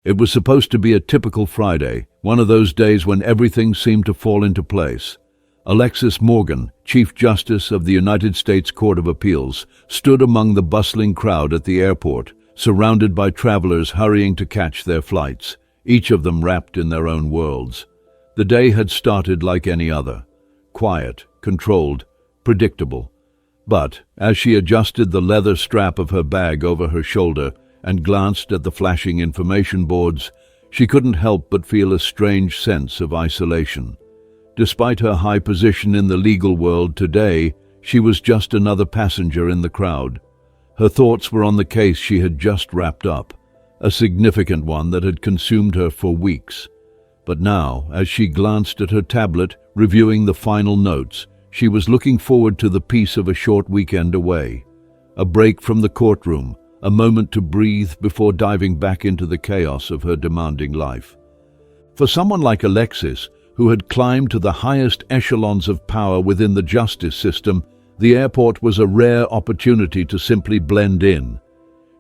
It was supposed to be a typical Friday, one of those days when everything seemed to fall into place. Alexis Morgan, Chief Justice of the United States Court of Appeals, stood among the bustling crowd at the airport, surrounded by travelers hurrying to catch their flights, each of them wrapped in their own worlds. The day had started like any other, quiet, controlled, predictable. But as she adjusted the leather strap of her bag over her shoulder and glanced at the flashing information boards, she couldn't help but feel a strange sense of isolation. Despite her high position in the legal world today, she was just another passenger in the crowd. Her thoughts were on the case she had just wrapped up, a significant one that had consumed her for weeks. But now, as she glanced at her tablet, reviewing the final notes, she was looking forward to the peace of a short weekend away. A break from the courtroom, a moment to breathe before diving back into the chaos of her demanding life. For someone like Alexis, who had climbed to the highest echelons of power within the justice system, the airport was a rare opportunity to simply blend in.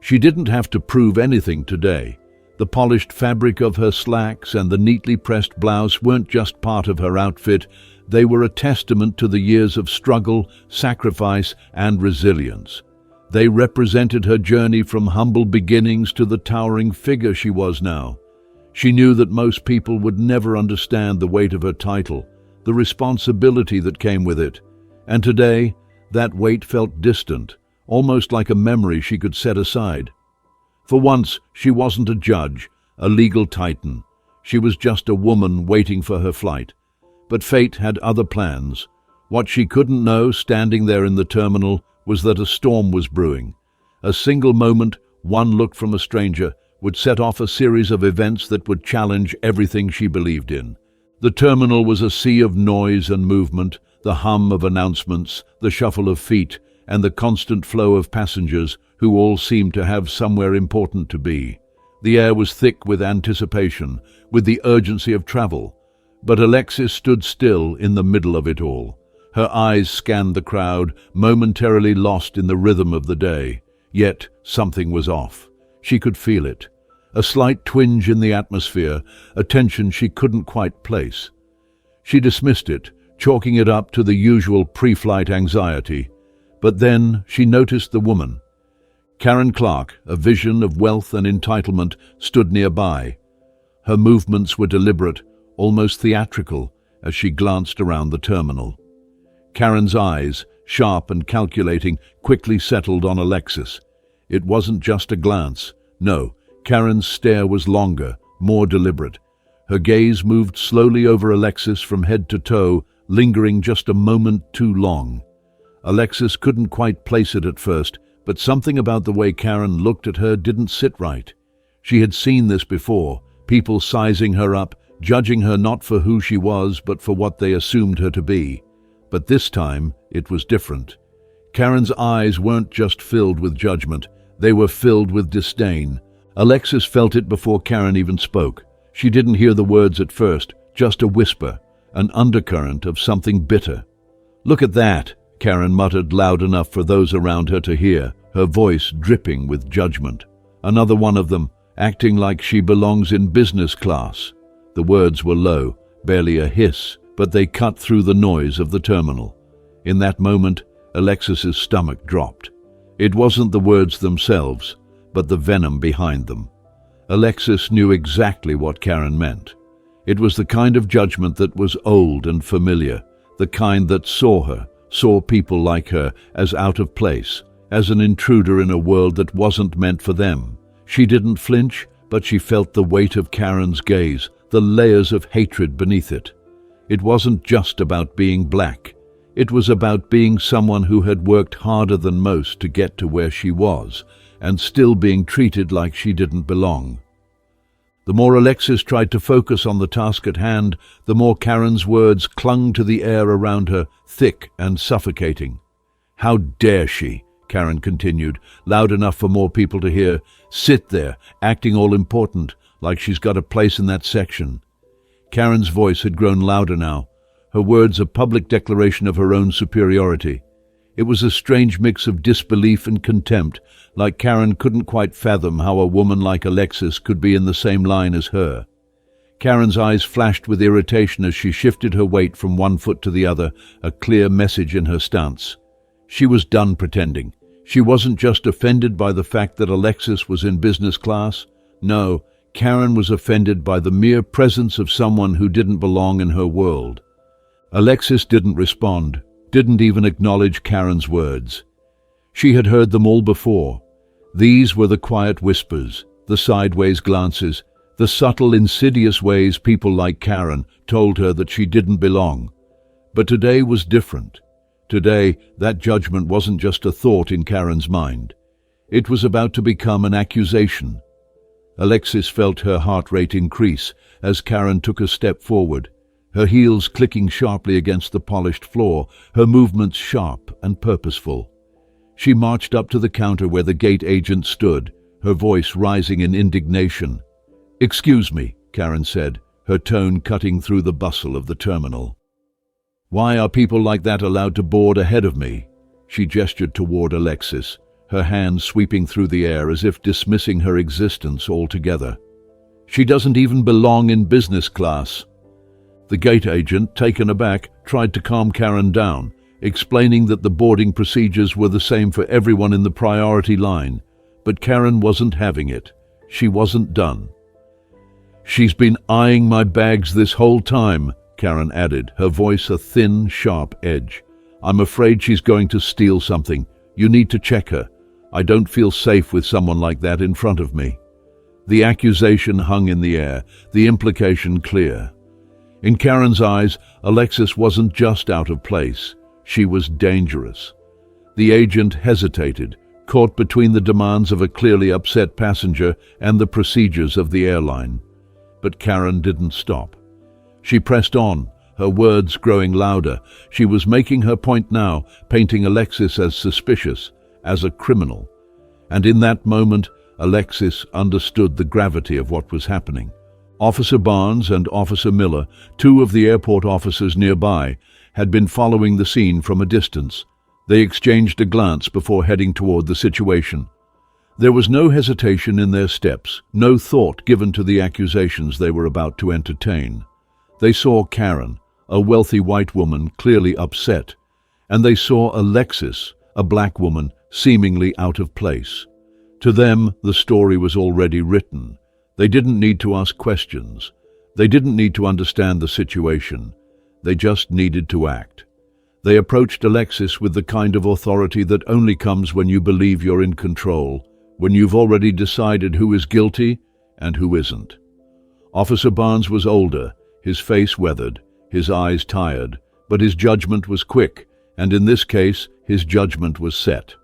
She didn't have to prove anything today. The polished fabric of her slacks and the neatly pressed blouse weren't just part of her outfit, they were a testament to the years of struggle, sacrifice, and resilience. They represented her journey from humble beginnings to the towering figure she was now. She knew that most people would never understand the weight of her title, the responsibility that came with it. And today, that weight felt distant, almost like a memory she could set aside. For once, she wasn't a judge, a legal titan. She was just a woman waiting for her flight. But fate had other plans. What she couldn't know, standing there in the terminal, was that a storm was brewing. A single moment, one look from a stranger, would set off a series of events that would challenge everything she believed in. The terminal was a sea of noise and movement, the hum of announcements, the shuffle of feet, and the constant flow of passengers who all seemed to have somewhere important to be. The air was thick with anticipation, with the urgency of travel. But Alexis stood still in the middle of it all. Her eyes scanned the crowd, momentarily lost in the rhythm of the day. Yet something was off. She could feel it. A slight twinge in the atmosphere, a tension she couldn't quite place. She dismissed it, chalking it up to the usual pre-flight anxiety. But then she noticed the woman. Karen Clark, a vision of wealth and entitlement, stood nearby. Her movements were deliberate, almost theatrical, as she glanced around the terminal. Karen's eyes, sharp and calculating, quickly settled on Alexis. It wasn't just a glance. No, Karen's stare was longer, more deliberate. Her gaze moved slowly over Alexis from head to toe, lingering just a moment too long. Alexis couldn't quite place it at first, but something about the way Karen looked at her didn't sit right. She had seen this before, people sizing her up, judging her not for who she was, but for what they assumed her to be. But this time, it was different. Karen's eyes weren't just filled with judgment, they were filled with disdain. Alexis felt it before Karen even spoke. She didn't hear the words at first, just a whisper, an undercurrent of something bitter. "Look at that," Karen muttered loud enough for those around her to hear, her voice dripping with judgment. "Another one of them, acting like she belongs in business class." The words were low, barely a hiss, but they cut through the noise of the terminal. In that moment, Alexis's stomach dropped. It wasn't the words themselves, but the venom behind them. Alexis knew exactly what Karen meant. It was the kind of judgment that was old and familiar, the kind that saw her, saw people like her, as out of place, as an intruder in a world that wasn't meant for them. She didn't flinch, but she felt the weight of Karen's gaze, the layers of hatred beneath it. It wasn't just about being black. It was about being someone who had worked harder than most to get to where she was, and still being treated like she didn't belong. The more Alexis tried to focus on the task at hand, the more Karen's words clung to the air around her, thick and suffocating. "How dare she?" Karen continued, loud enough for more people to hear. "Sit there, acting all important, like she's got a place in that section." Karen's voice had grown louder now, her words a public declaration of her own superiority. It was a strange mix of disbelief and contempt, like Karen couldn't quite fathom how a woman like Alexis could be in the same line as her. Karen's eyes flashed with irritation as she shifted her weight from one foot to the other, a clear message in her stance. She was done pretending. She wasn't just offended by the fact that Alexis was in business class. No, Karen was offended by the mere presence of someone who didn't belong in her world. Alexis didn't respond, didn't even acknowledge Karen's words. She had heard them all before. These were the quiet whispers, the sideways glances, the subtle, insidious ways people like Karen told her that she didn't belong. But today was different. Today, that judgment wasn't just a thought in Karen's mind. It was about to become an accusation. Alexis felt her heart rate increase as Karen took a step forward, her heels clicking sharply against the polished floor, her movements sharp and purposeful. She marched up to the counter where the gate agent stood, her voice rising in indignation. "Excuse me," Karen said, her tone cutting through the bustle of the terminal. "Why are people like that allowed to board ahead of me?" She gestured toward Alexis, her hand sweeping through the air as if dismissing her existence altogether. "She doesn't even belong in business class." The gate agent, taken aback, tried to calm Karen down, explaining that the boarding procedures were the same for everyone in the priority line. But Karen wasn't having it. She wasn't done. "She's been eyeing my bags this whole time," Karen added, her voice a thin, sharp edge. "I'm afraid she's going to steal something. You need to check her. I don't feel safe with someone like that in front of me." The accusation hung in the air, the implication clear. In Karen's eyes, Alexis wasn't just out of place. She was dangerous. The agent hesitated, caught between the demands of a clearly upset passenger and the procedures of the airline. But Karen didn't stop. She pressed on, her words growing louder. She was making her point now, painting Alexis as suspicious, as a criminal. And in that moment, Alexis understood the gravity of what was happening. Officer Barnes and Officer Miller, two of the airport officers nearby, had been following the scene from a distance. They exchanged a glance before heading toward the situation. There was no hesitation in their steps, no thought given to the accusations they were about to entertain. They saw Karen, a wealthy white woman clearly upset, and they saw Alexis, a black woman seemingly out of place. To them, the story was already written. They didn't need to ask questions. They didn't need to understand the situation. They just needed to act. They approached Alexis with the kind of authority that only comes when you believe you're in control, when you've already decided who is guilty and who isn't. Officer Barnes was older, his face weathered, his eyes tired, but his judgment was quick, and in this case, his judgment was set.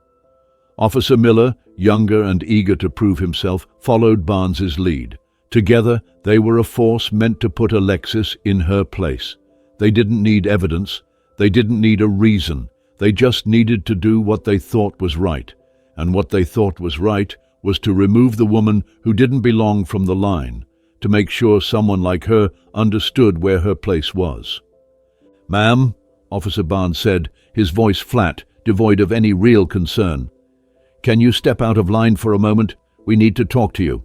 Officer Miller, younger and eager to prove himself, followed Barnes's lead. Together, they were a force meant to put Alexis in her place. They didn't need evidence. They didn't need a reason. They just needed to do what they thought was right. And what they thought was right was to remove the woman who didn't belong from the line, to make sure someone like her understood where her place was. "Ma'am," Officer Barnes said, his voice flat, devoid of any real concern. "Can you step out of line for a moment? We need to talk to you."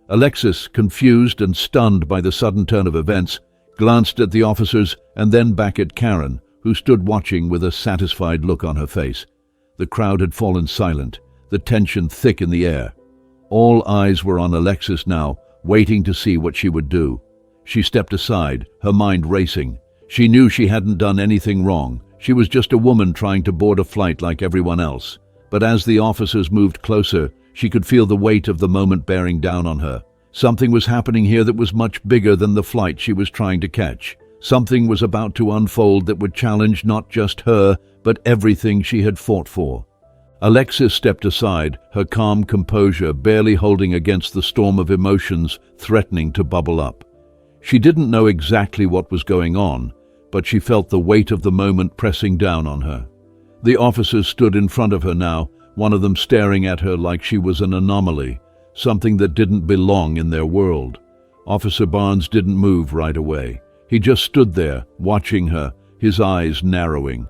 Alexis, confused and stunned by the sudden turn of events, glanced at the officers and then back at Karen, who stood watching with a satisfied look on her face. The crowd had fallen silent, the tension thick in the air. All eyes were on Alexis now, waiting to see what she would do. She stepped aside, her mind racing. She knew she hadn't done anything wrong. She was just a woman trying to board a flight like everyone else. But as the officers moved closer, she could feel the weight of the moment bearing down on her. Something was happening here that was much bigger than the flight she was trying to catch. Something was about to unfold that would challenge not just her, but everything she had fought for. Alexis stepped aside, her calm composure barely holding against the storm of emotions threatening to bubble up. She didn't know exactly what was going on, but she felt the weight of the moment pressing down on her. The officers stood in front of her now, one of them staring at her like she was an anomaly, something that didn't belong in their world. Officer Barnes didn't move right away. He just stood there, watching her, his eyes narrowing.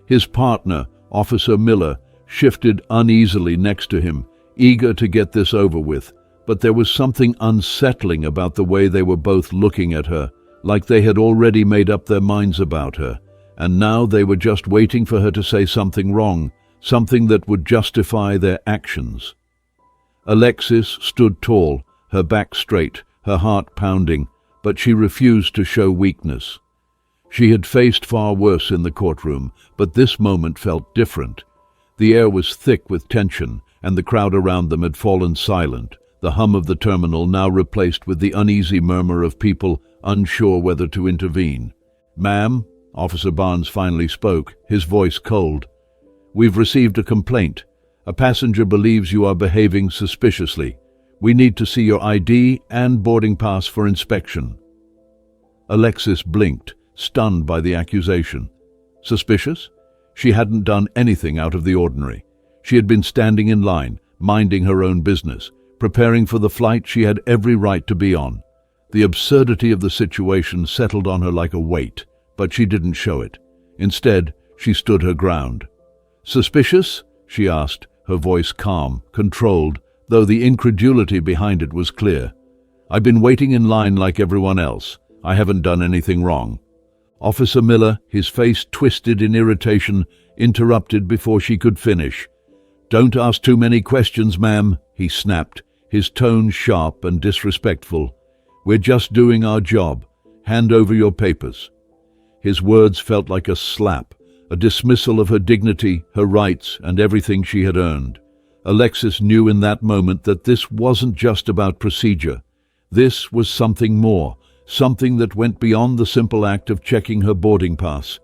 His partner, Officer Miller shifted uneasily next to him, eager to get this over with, but there was something unsettling about the way they were both looking at her, like they had already made up their minds about her, and now they were just waiting for her to say something wrong, something that would justify their actions. Alexis stood tall, her back straight, her heart pounding, but she refused to show weakness. She had faced far worse in the courtroom, but this moment felt different. The air was thick with tension, and the crowd around them had fallen silent, the hum of the terminal now replaced with the uneasy murmur of people unsure whether to intervene. "Ma'am," Officer Barnes finally spoke, his voice cold. "We've received a complaint. A passenger believes you are behaving suspiciously. We need to see your ID and boarding pass for inspection." Alexis blinked, stunned by the accusation. Suspicious? She hadn't done anything out of the ordinary. She had been standing in line, minding her own business, preparing for the flight she had every right to be on. The absurdity of the situation settled on her like a weight, but she didn't show it. Instead, she stood her ground. "Suspicious?" she asked, her voice calm, controlled, though the incredulity behind it was clear. "I've been waiting in line like everyone else. I haven't done anything wrong." Officer Miller, his face twisted in irritation, interrupted before she could finish. "Don't ask too many questions, ma'am," he snapped, his tone sharp and disrespectful. "We're just doing our job. Hand over your papers." His words felt like a slap, a dismissal of her dignity, her rights, and everything she had earned. Alexis knew in that moment that this wasn't just about procedure. This was something more, something that went beyond the simple act of checking her boarding pass.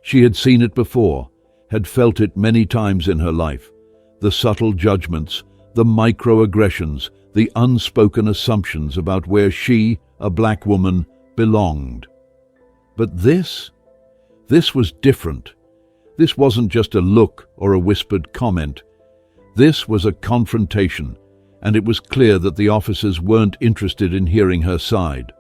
She had seen it before, had felt it many times in her life. The subtle judgments, the microaggressions, the unspoken assumptions about where she, a black woman, belonged. But this was different. This wasn't just a look or a whispered comment. This was a confrontation, and it was clear that the officers weren't interested in hearing her side.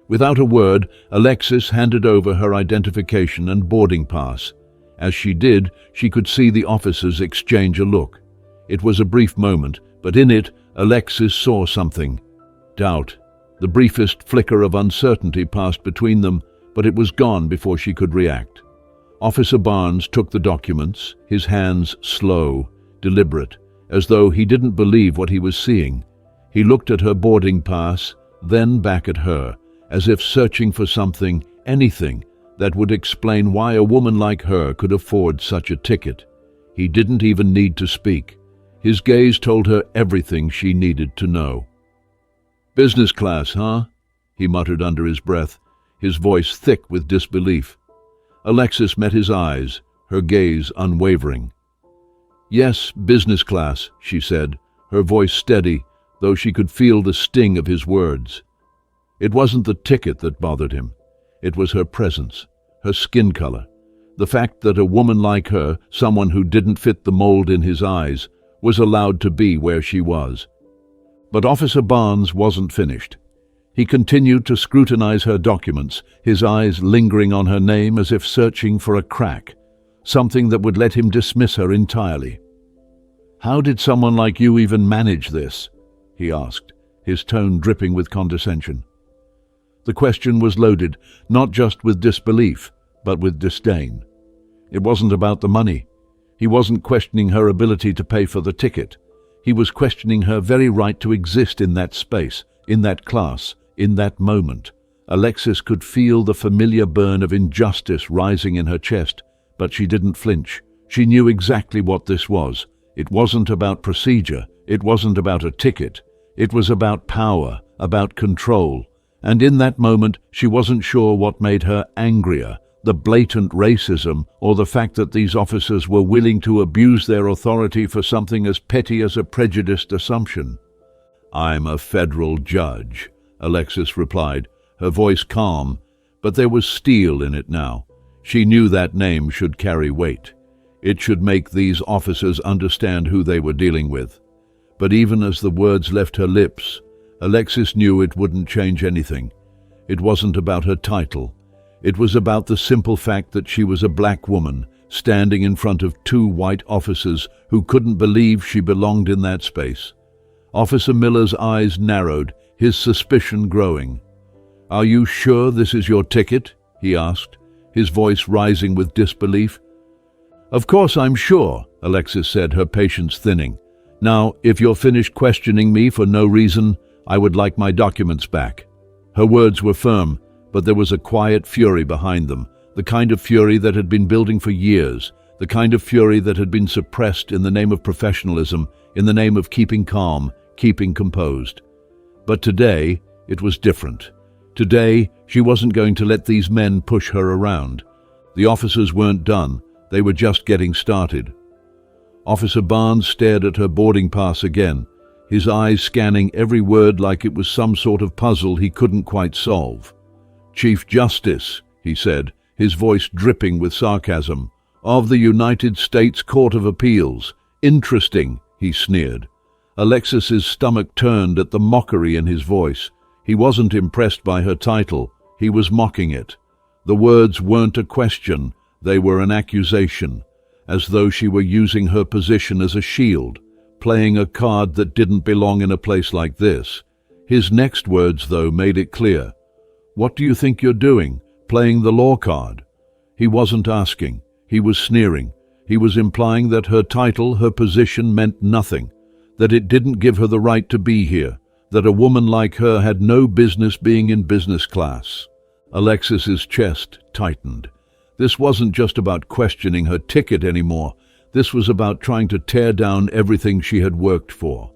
Without a word, Alexis handed over her identification and boarding pass. As she did, she could see the officers exchange a look. It was a brief moment, but in it, Alexis saw something. Doubt. The briefest flicker of uncertainty passed between them, but it was gone before she could react. Officer Barnes took the documents, his hands slow, deliberate, as though he didn't believe what he was seeing. He looked at her boarding pass, then back at her, as if searching for something, anything, that would explain why a woman like her could afford such a ticket. He didn't even need to speak. His gaze told her everything she needed to know. "Business class, huh?" he muttered under his breath, his voice thick with disbelief. Alexis met his eyes, her gaze unwavering. "Yes, business class," she said, her voice steady, though she could feel the sting of his words. It wasn't the ticket that bothered him. It was her presence, her skin color, the fact that a woman like her, someone who didn't fit the mold in his eyes, was allowed to be where she was. But Officer Barnes wasn't finished. He continued to scrutinize her documents, his eyes lingering on her name as if searching for a crack, something that would let him dismiss her entirely. "How did someone like you even manage this?" he asked, his tone dripping with condescension. The question was loaded, not just with disbelief, but with disdain. It wasn't about the money. He wasn't questioning her ability to pay for the ticket. He was questioning her very right to exist in that space, in that class, in that moment. Alexis could feel the familiar burn of injustice rising in her chest, but she didn't flinch. She knew exactly what this was. It wasn't about procedure. It wasn't about a ticket. It was about power, about control. And in that moment, she wasn't sure what made her angrier, the blatant racism or the fact that these officers were willing to abuse their authority for something as petty as a prejudiced assumption. "I'm a federal judge," Alexis replied, her voice calm, but there was steel in it now. She knew that name should carry weight. It should make these officers understand who they were dealing with. But even as the words left her lips, Alexis knew it wouldn't change anything. It wasn't about her title. It was about the simple fact that she was a black woman, standing in front of two white officers who couldn't believe she belonged in that space. Officer Miller's eyes narrowed, his suspicion growing. "Are you sure this is your ticket?" he asked, his voice rising with disbelief. "Of course I'm sure," Alexis said, her patience thinning. "Now, if you're finished questioning me for no reason, I would like my documents back." Her words were firm, but there was a quiet fury behind them, the kind of fury that had been building for years, the kind of fury that had been suppressed in the name of professionalism, in the name of keeping calm, keeping composed. But today, it was different. Today, she wasn't going to let these men push her around. The officers weren't done. They were just getting started. Officer Barnes stared at her boarding pass again, his eyes scanning every word like it was some sort of puzzle he couldn't quite solve. "Chief Justice," he said, his voice dripping with sarcasm, "of the United States Court of Appeals. Interesting," he sneered. Alexis's stomach turned at the mockery in his voice. He wasn't impressed by her title. He was mocking it. The words weren't a question. They were an accusation, as though she were using her position as a shield, playing a card that didn't belong in a place like this. His next words, though, made it clear. "What do you think you're doing? Playing the law card?" He wasn't asking. He was sneering. He was implying that her title, her position, meant nothing, that it didn't give her the right to be here, that a woman like her had no business being in business class. Alexis's chest tightened. This wasn't just about questioning her ticket anymore. This was about trying to tear down everything she had worked for.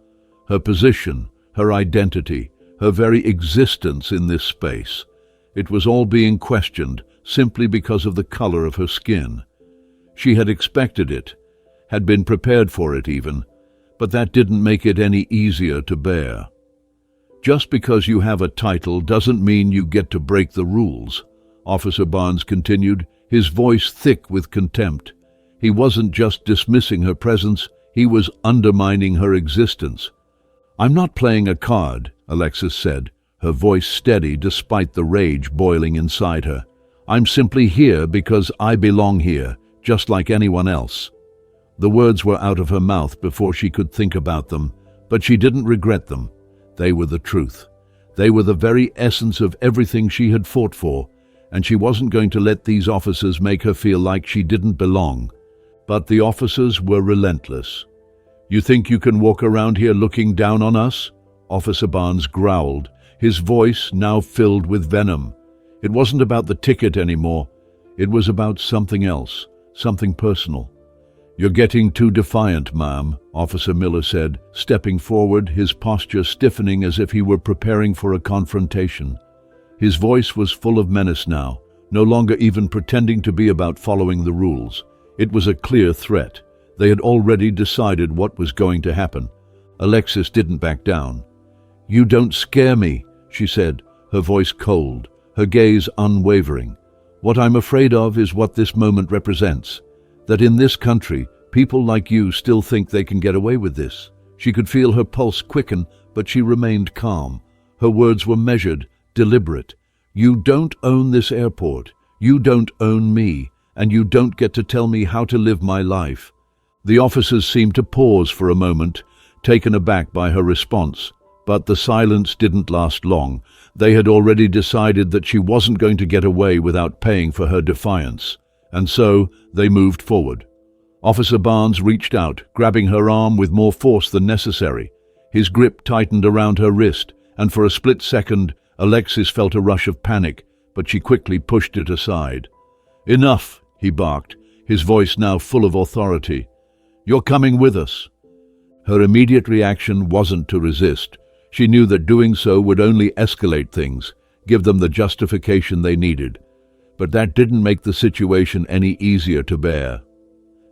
Her position, her identity, her very existence in this space. It was all being questioned simply because of the color of her skin. She had expected it, had been prepared for it even, but that didn't make it any easier to bear. "Just because you have a title doesn't mean you get to break the rules," Officer Barnes continued, his voice thick with contempt. He wasn't just dismissing her presence, he was undermining her existence. "I'm not playing a card," Alexis said, her voice steady despite the rage boiling inside her. "I'm simply here because I belong here, just like anyone else." The words were out of her mouth before she could think about them, but she didn't regret them. They were the truth. They were the very essence of everything she had fought for, and she wasn't going to let these officers make her feel like she didn't belong. But the officers were relentless. "You think you can walk around here looking down on us?" Officer Barnes growled, his voice now filled with venom. It wasn't about the ticket anymore. It was about something else, something personal. "You're getting too defiant, ma'am," Officer Miller said, stepping forward, his posture stiffening as if he were preparing for a confrontation. His voice was full of menace now, no longer even pretending to be about following the rules. It was a clear threat. They had already decided what was going to happen. Alexis didn't back down. "You don't scare me," she said, her voice cold, her gaze unwavering. "What I'm afraid of is what this moment represents. That in this country, people like you still think they can get away with this." She could feel her pulse quicken, but she remained calm. Her words were measured, deliberate. "You don't own this airport. You don't own me. And you don't get to tell me how to live my life." The officers seemed to pause for a moment, taken aback by her response. But the silence didn't last long. They had already decided that she wasn't going to get away without paying for her defiance. And so they moved forward. Officer Barnes reached out, grabbing her arm with more force than necessary. His grip tightened around her wrist, and for a split second, Alexis felt a rush of panic, but she quickly pushed it aside. "Enough," he barked, his voice now full of authority. "You're coming with us." Her immediate reaction wasn't to resist. She knew that doing so would only escalate things, give them the justification they needed. But that didn't make the situation any easier to bear.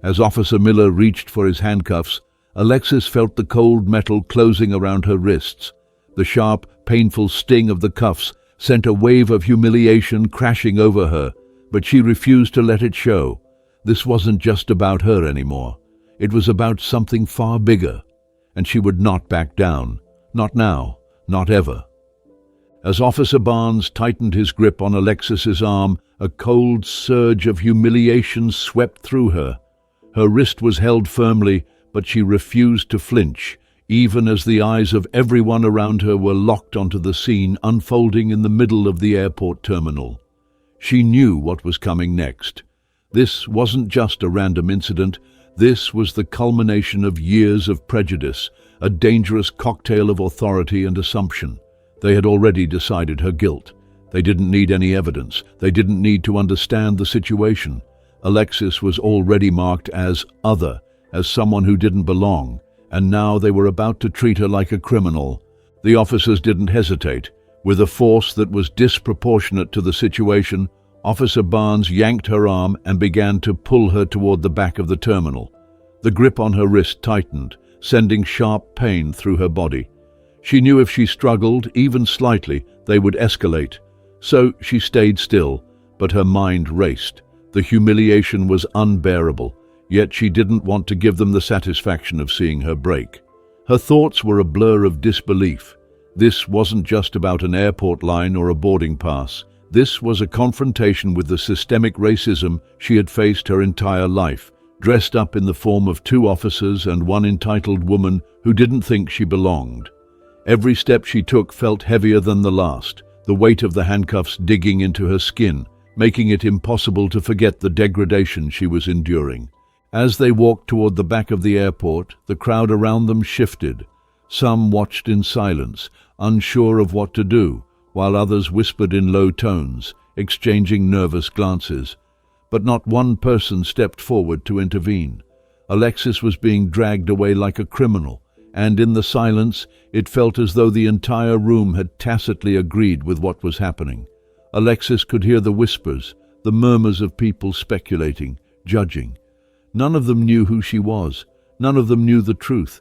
As Officer Miller reached for his handcuffs, Alexis felt the cold metal closing around her wrists. The sharp, painful sting of the cuffs sent a wave of humiliation crashing over her, but she refused to let it show. This wasn't just about her anymore. It was about something far bigger, and she would not back down. Not now, not ever. As Officer Barnes tightened his grip on Alexis's arm, a cold surge of humiliation swept through her. Her wrist was held firmly, but she refused to flinch, even as the eyes of everyone around her were locked onto the scene unfolding in the middle of the airport terminal. She knew what was coming next. This wasn't just a random incident. This was the culmination of years of prejudice, a dangerous cocktail of authority and assumption. They had already decided her guilt. They didn't need any evidence. They didn't need to understand the situation. Alexis was already marked as other, as someone who didn't belong, and now they were about to treat her like a criminal. The officers didn't hesitate. With a force that was disproportionate to the situation, Officer Barnes yanked her arm and began to pull her toward the back of the terminal. The grip on her wrist tightened, sending sharp pain through her body. She knew if she struggled, even slightly, they would escalate. So she stayed still, but her mind raced. The humiliation was unbearable, yet she didn't want to give them the satisfaction of seeing her break. Her thoughts were a blur of disbelief. This wasn't just about an airport line or a boarding pass. This was a confrontation with the systemic racism she had faced her entire life, dressed up in the form of two officers and one entitled woman who didn't think she belonged. Every step she took felt heavier than the last, the weight of the handcuffs digging into her skin, making it impossible to forget the degradation she was enduring. As they walked toward the back of the airport, the crowd around them shifted. Some watched in silence, unsure of what to do, while others whispered in low tones, exchanging nervous glances. But not one person stepped forward to intervene. Alexis was being dragged away like a criminal, and in the silence, it felt as though the entire room had tacitly agreed with what was happening. Alexis could hear the whispers, the murmurs of people speculating, judging. None of them knew who she was. None of them knew the truth.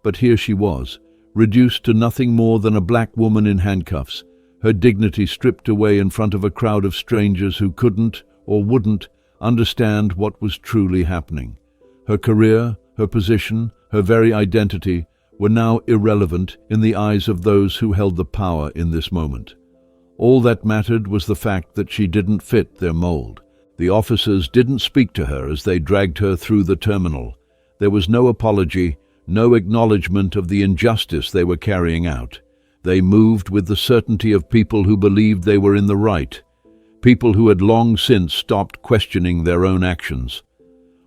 But here she was, reduced to nothing more than a black woman in handcuffs, her dignity stripped away in front of a crowd of strangers who couldn't or wouldn't understand what was truly happening. Her career, her position, her very identity were now irrelevant in the eyes of those who held the power in this moment. All that mattered was the fact that she didn't fit their mold. The officers didn't speak to her as they dragged her through the terminal. There was no apology, no acknowledgement of the injustice they were carrying out. They moved with the certainty of people who believed they were in the right, people who had long since stopped questioning their own actions.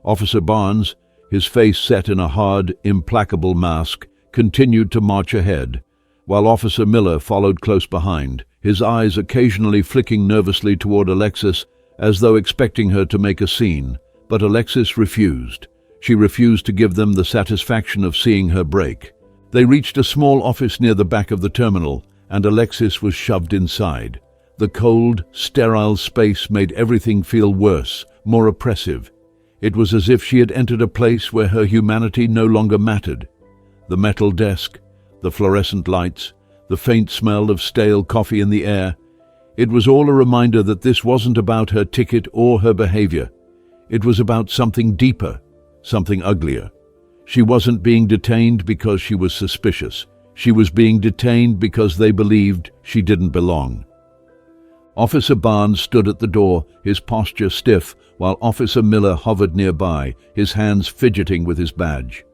Officer Barnes, his face set in a hard, implacable mask, continued to march ahead, while Officer Miller followed close behind, his eyes occasionally flicking nervously toward Alexis, as though expecting her to make a scene. But Alexis refused. She refused to give them the satisfaction of seeing her break. They reached a small office near the back of the terminal, and Alexis was shoved inside. The cold, sterile space made everything feel worse, more oppressive. It was as if she had entered a place where her humanity no longer mattered. The metal desk, the fluorescent lights, the faint smell of stale coffee in the air. It was all a reminder that this wasn't about her ticket or her behavior. It was about something deeper, something uglier. She wasn't being detained because she was suspicious. She was being detained because they believed she didn't belong. Officer Barnes stood at the door, his posture stiff, while Officer Miller hovered nearby, his hands fidgeting with his badge.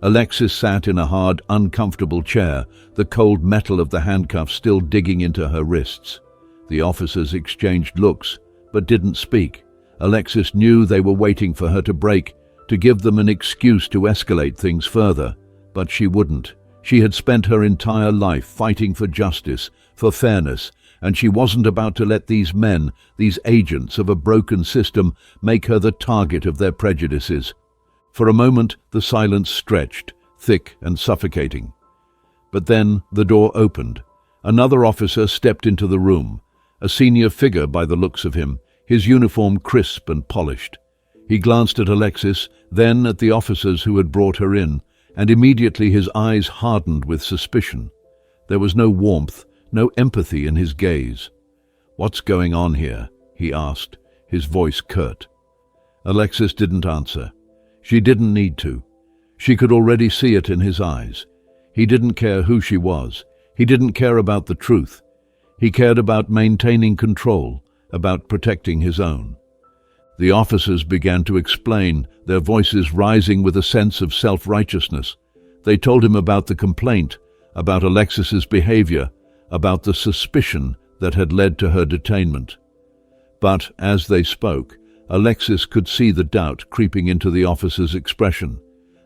Alexis sat in a hard, uncomfortable chair, the cold metal of the handcuffs still digging into her wrists. The officers exchanged looks, but didn't speak. Alexis knew they were waiting for her to break, to give them an excuse to escalate things further. But she wouldn't. She had spent her entire life fighting for justice, for fairness, and she wasn't about to let these men, these agents of a broken system, make her the target of their prejudices. For a moment, the silence stretched, thick and suffocating. But then the door opened. Another officer stepped into the room, a senior figure by the looks of him, his uniform crisp and polished. He glanced at Alexis, then at the officers who had brought her in, and immediately his eyes hardened with suspicion. There was no warmth, no empathy in his gaze. "What's going on here?" he asked, his voice curt. Alexis didn't answer. She didn't need to. She could already see it in his eyes. He didn't care who she was. He didn't care about the truth. He cared about maintaining control, about protecting his own. The officers began to explain, their voices rising with a sense of self-righteousness. They told him about the complaint, about Alexis's behavior, about the suspicion that had led to her detainment. But as they spoke, Alexis could see the doubt creeping into the officer's expression.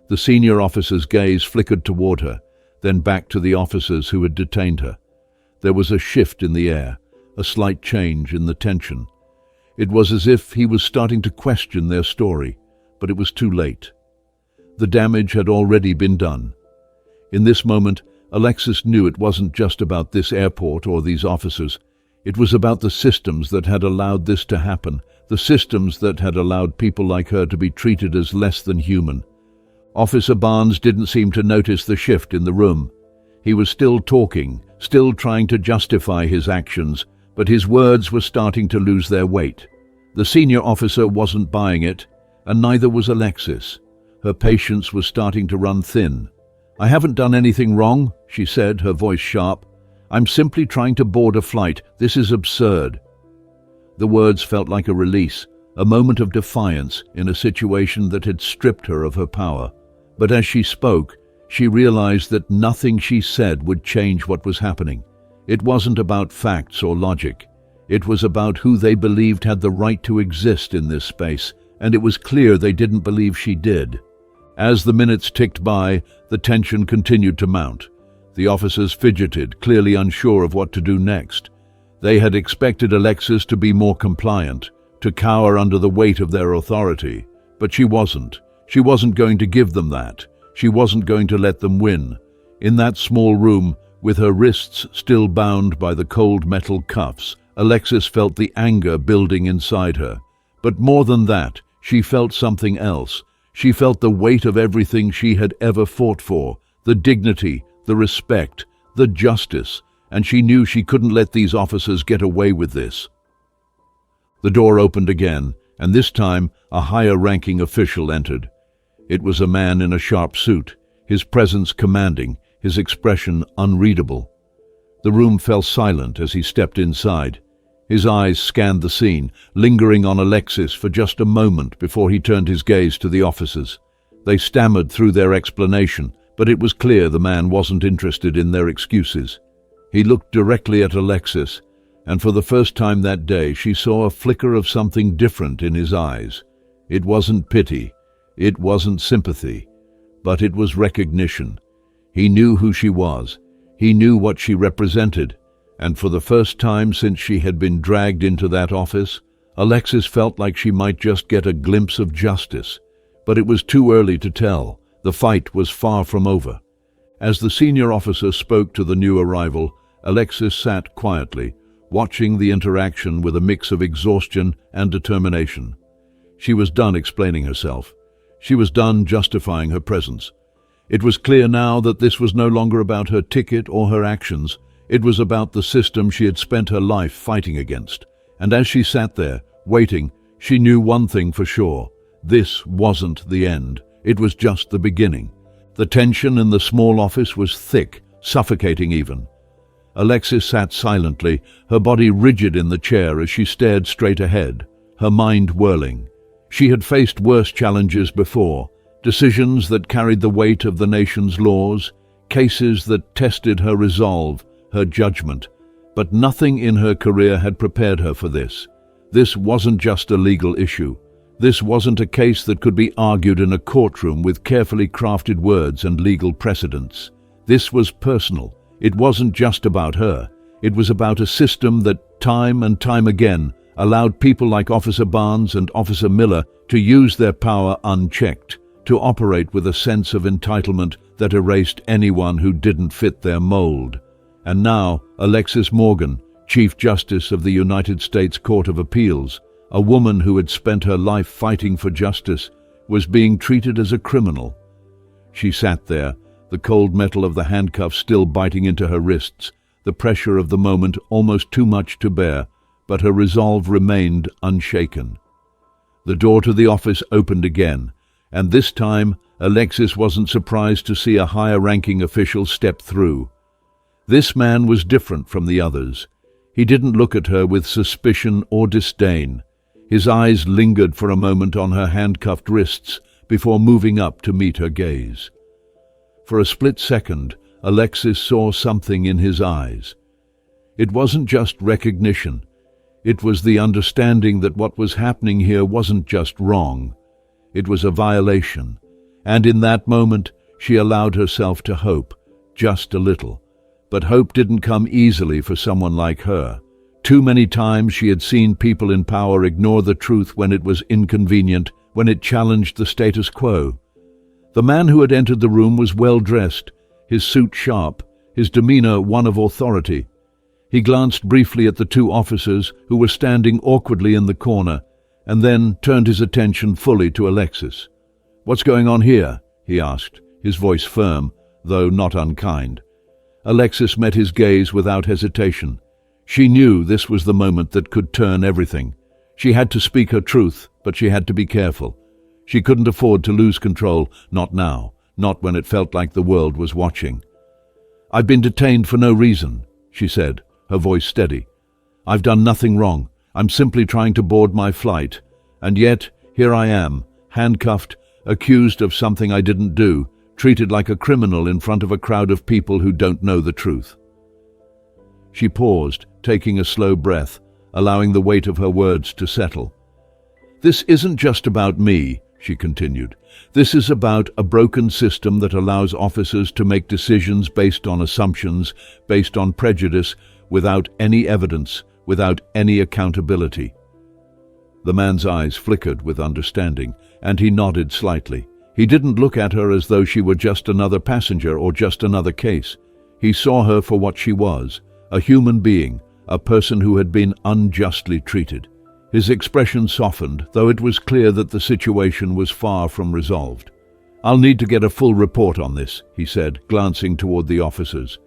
The senior officer's gaze flickered toward her, then back to the officers who had detained her. There was a shift in the air, a slight change in the tension. It was as if he was starting to question their story, but it was too late. The damage had already been done. In this moment, Alexis knew it wasn't just about this airport or these officers. It was about the systems that had allowed this to happen, the systems that had allowed people like her to be treated as less than human. Officer Barnes didn't seem to notice the shift in the room. He was still talking, still trying to justify his actions, but his words were starting to lose their weight. The senior officer wasn't buying it, and neither was Alexis. Her patience was starting to run thin. "I haven't done anything wrong," she said, her voice sharp. "I'm simply trying to board a flight. This is absurd." The words felt like a release, a moment of defiance in a situation that had stripped her of her power. But as she spoke, she realized that nothing she said would change what was happening. It wasn't about facts or logic. It was about who they believed had the right to exist in this space, and it was clear they didn't believe she did. As the minutes ticked by, the tension continued to mount. The officers fidgeted, clearly unsure of what to do next. They had expected Alexis to be more compliant, to cower under the weight of their authority, but she wasn't. She wasn't going to give them that. She wasn't going to let them win. In that small room, with her wrists still bound by the cold metal cuffs, Alexis felt the anger building inside her. But more than that, she felt something else. She felt the weight of everything she had ever fought for, the dignity, the respect, the justice, and she knew she couldn't let these officers get away with this. The door opened again, and this time a higher-ranking official entered. It was a man in a sharp suit, his presence commanding, his expression unreadable. The room fell silent as he stepped inside. His eyes scanned the scene, lingering on Alexis for just a moment before he turned his gaze to the officers. They stammered through their explanation, but it was clear the man wasn't interested in their excuses. He looked directly at Alexis, and for the first time that day she saw a flicker of something different in his eyes. It wasn't pity, it wasn't sympathy, but it was recognition. He knew who she was, he knew what she represented, and for the first time since she had been dragged into that office, Alexis felt like she might just get a glimpse of justice. But it was too early to tell. The fight was far from over. As the senior officer spoke to the new arrival, Alexis sat quietly, watching the interaction with a mix of exhaustion and determination. She was done explaining herself. She was done justifying her presence. It was clear now that this was no longer about her ticket or her actions. It was about the system she had spent her life fighting against. And as she sat there, waiting, she knew one thing for sure. This wasn't the end. It was just the beginning. The tension in the small office was thick, suffocating even. Alexis sat silently, her body rigid in the chair as she stared straight ahead, her mind whirling. She had faced worse challenges before, decisions that carried the weight of the nation's laws, cases that tested her resolve, her judgment. But nothing in her career had prepared her for this. This wasn't just a legal issue. This wasn't a case that could be argued in a courtroom with carefully crafted words and legal precedents. This was personal. It wasn't just about her. It was about a system that, time and time again, allowed people like Officer Barnes and Officer Miller to use their power unchecked, to operate with a sense of entitlement that erased anyone who didn't fit their mold. And now, Alexis Morgan, Chief Justice of the United States Court of Appeals, a woman who had spent her life fighting for justice, was being treated as a criminal. She sat there, the cold metal of the handcuffs still biting into her wrists, the pressure of the moment almost too much to bear, but her resolve remained unshaken. The door to the office opened again, and this time Alexis wasn't surprised to see a higher-ranking official step through. This man was different from the others. He didn't look at her with suspicion or disdain. His eyes lingered for a moment on her handcuffed wrists before moving up to meet her gaze. For a split second, Alexis saw something in his eyes. It wasn't just recognition. It was the understanding that what was happening here wasn't just wrong. It was a violation. And in that moment, she allowed herself to hope, just a little. But hope didn't come easily for someone like her. Too many times she had seen people in power ignore the truth when it was inconvenient, when it challenged the status quo. The man who had entered the room was well-dressed, his suit sharp, his demeanor one of authority. He glanced briefly at the two officers who were standing awkwardly in the corner, and then turned his attention fully to Alexis. "What's going on here?" he asked, his voice firm, though not unkind. Alexis met his gaze without hesitation. She knew this was the moment that could turn everything. She had to speak her truth, but she had to be careful. She couldn't afford to lose control, not now, not when it felt like the world was watching. "I've been detained for no reason," she said, her voice steady. "I've done nothing wrong. I'm simply trying to board my flight. And yet, here I am, handcuffed, accused of something I didn't do, treated like a criminal in front of a crowd of people who don't know the truth." She paused, taking a slow breath, allowing the weight of her words to settle. "This isn't just about me," she continued. "This is about a broken system that allows officers to make decisions based on assumptions, based on prejudice, without any evidence, without any accountability." The man's eyes flickered with understanding, and he nodded slightly. He didn't look at her as though she were just another passenger or just another case. He saw her for what she was, a human being, a person who had been unjustly treated. His expression softened, though it was clear that the situation was far from resolved. "I'll need to get a full report on this," he said, glancing toward the officers.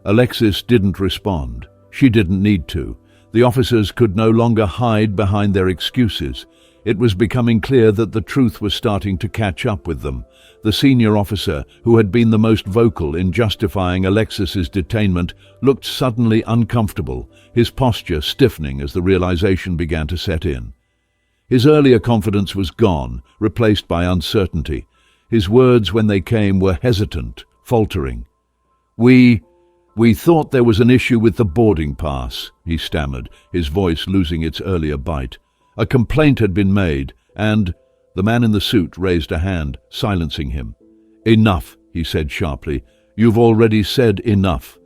Alexis didn't respond. She didn't need to. The officers could no longer hide behind their excuses. It was becoming clear that the truth was starting to catch up with them. The senior officer, who had been the most vocal in justifying Alexis's detainment, looked suddenly uncomfortable, his posture stiffening as the realization began to set in. His earlier confidence was gone, replaced by uncertainty. His words, when they came, were hesitant, faltering. We thought there was an issue with the boarding pass," he stammered, his voice losing its earlier bite. "A complaint had been made, and—" The man in the suit raised a hand, silencing him. "Enough," he said sharply. "You've already said enough."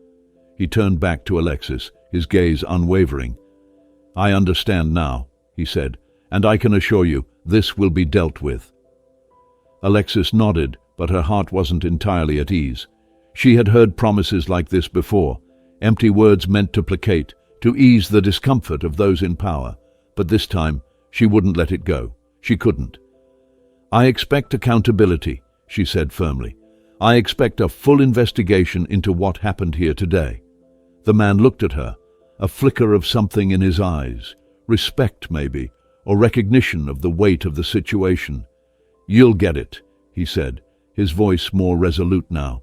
He turned back to Alexis, his gaze unwavering. "I understand now," he said, "and I can assure you, this will be dealt with." Alexis nodded, but her heart wasn't entirely at ease. She had heard promises like this before, empty words meant to placate, to ease the discomfort of those in power. But this time, she wouldn't let it go. She couldn't. "I expect accountability," she said firmly. "I expect a full investigation into what happened here today." The man looked at her, a flicker of something in his eyes, respect maybe, or recognition of the weight of the situation. "You'll get it," he said, his voice more resolute now.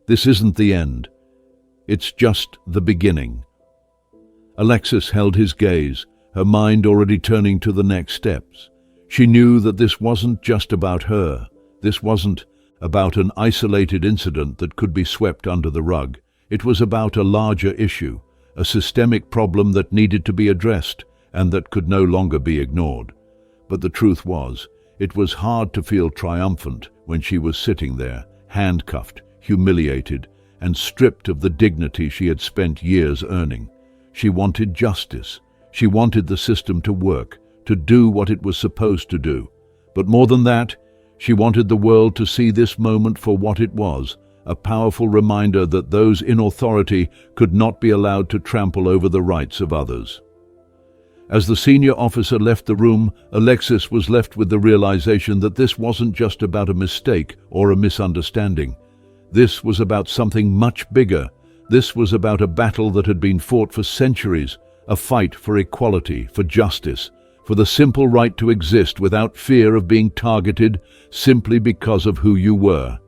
"This isn't the end. It's just the beginning." Alexis held his gaze, her mind already turning to the next steps. She knew that this wasn't just about her. This wasn't about an isolated incident that could be swept under the rug. It was about a larger issue, a systemic problem that needed to be addressed and that could no longer be ignored. But the truth was, it was hard to feel triumphant when she was sitting there, handcuffed, humiliated, and stripped of the dignity she had spent years earning. She wanted justice. She wanted the system to work, to do what it was supposed to do. But more than that, she wanted the world to see this moment for what it was, a powerful reminder that those in authority could not be allowed to trample over the rights of others. As the senior officer left the room, Alexis was left with the realization that this wasn't just about a mistake or a misunderstanding. This was about something much bigger. This was about a battle that had been fought for centuries, a fight for equality, for justice, for the simple right to exist without fear of being targeted simply because of who you were.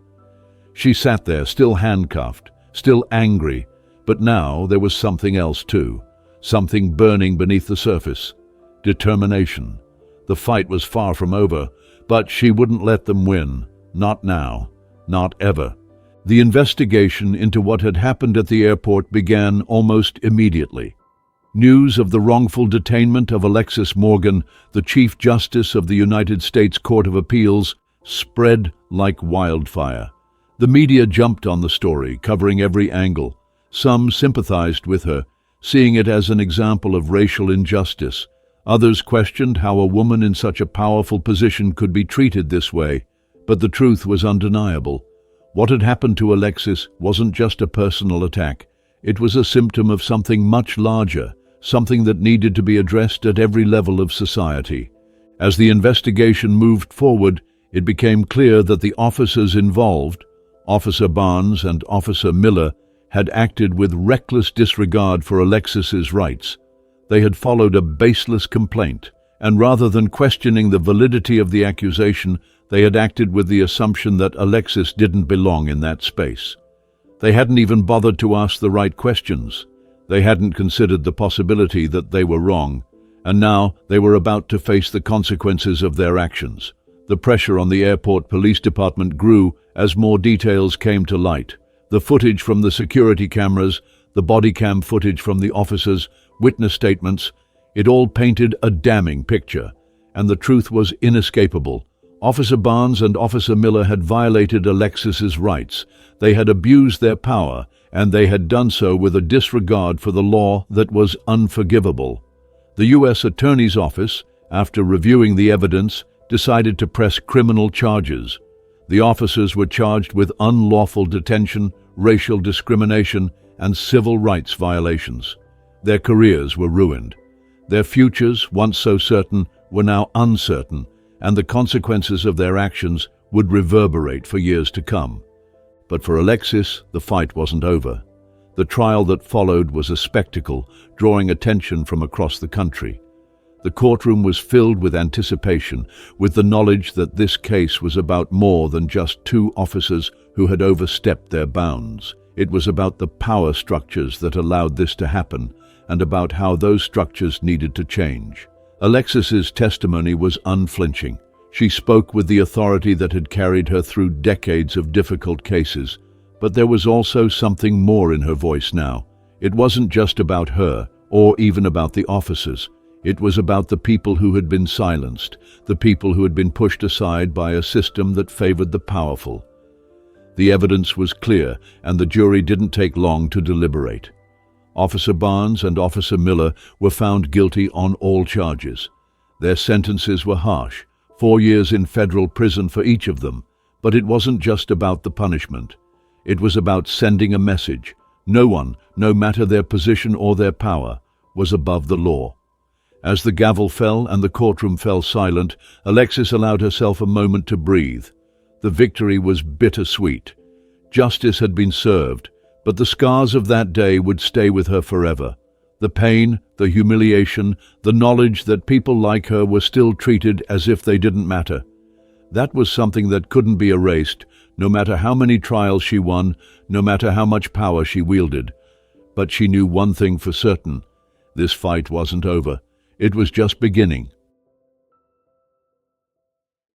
She sat there, still handcuffed, still angry, but now there was something else too. something burning beneath the surface. Determination. The fight was far from over, but she wouldn't let them win. Not now. Not ever. The investigation into what had happened at the airport began almost immediately. News of the wrongful detainment of Alexis Morgan, the Chief Justice of the United States Court of Appeals, spread like wildfire. The media jumped on the story, covering every angle. Some sympathized with her, seeing it as an example of racial injustice. Others questioned how a woman in such a powerful position could be treated this way. But the truth was undeniable. What had happened to Alexis wasn't just a personal attack. It was a symptom of something much larger, something that needed to be addressed at every level of society. As the investigation moved forward, it became clear that the officers involved, Officer Barnes and Officer Miller, had acted with reckless disregard for Alexis's rights. They had followed a baseless complaint, and rather than questioning the validity of the accusation, they had acted with the assumption that Alexis didn't belong in that space. They hadn't even bothered to ask the right questions. They hadn't considered the possibility that they were wrong, and now they were about to face the consequences of their actions. The pressure on the airport police department grew as more details came to light. The footage from the security cameras, the body cam footage from the officers, witness statements, it all painted a damning picture, and the truth was inescapable. Officer Barnes and Officer Miller had violated Alexis's rights. They had abused their power, and they had done so with a disregard for the law that was unforgivable. The U.S. Attorney's Office, after reviewing the evidence, decided to press criminal charges. The officers were charged with unlawful detention, racial discrimination, and civil rights violations. Their careers were ruined. Their futures, once so certain, were now uncertain, and the consequences of their actions would reverberate for years to come. But for Alexis, the fight wasn't over. The trial that followed was a spectacle, drawing attention from across the country. The courtroom was filled with anticipation, with the knowledge that this case was about more than just two officers who had overstepped their bounds. It was about the power structures that allowed this to happen, and about how those structures needed to change. Alexis's testimony was unflinching. She spoke with the authority that had carried her through decades of difficult cases, but there was also something more in her voice now. It wasn't just about her, or even about the officers. It was about the people who had been silenced, the people who had been pushed aside by a system that favored the powerful. The evidence was clear, and the jury didn't take long to deliberate. Officer Barnes and Officer Miller were found guilty on all charges. Their sentences were harsh, 4 years in federal prison for each of them, but it wasn't just about the punishment. It was about sending a message. No one, no matter their position or their power, was above the law. As the gavel fell and the courtroom fell silent, Alexis allowed herself a moment to breathe. The victory was bittersweet. Justice had been served, but the scars of that day would stay with her forever. The pain, the humiliation, the knowledge that people like her were still treated as if they didn't matter. That was something that couldn't be erased, no matter how many trials she won, no matter how much power she wielded. But she knew one thing for certain. This fight wasn't over. It was just beginning.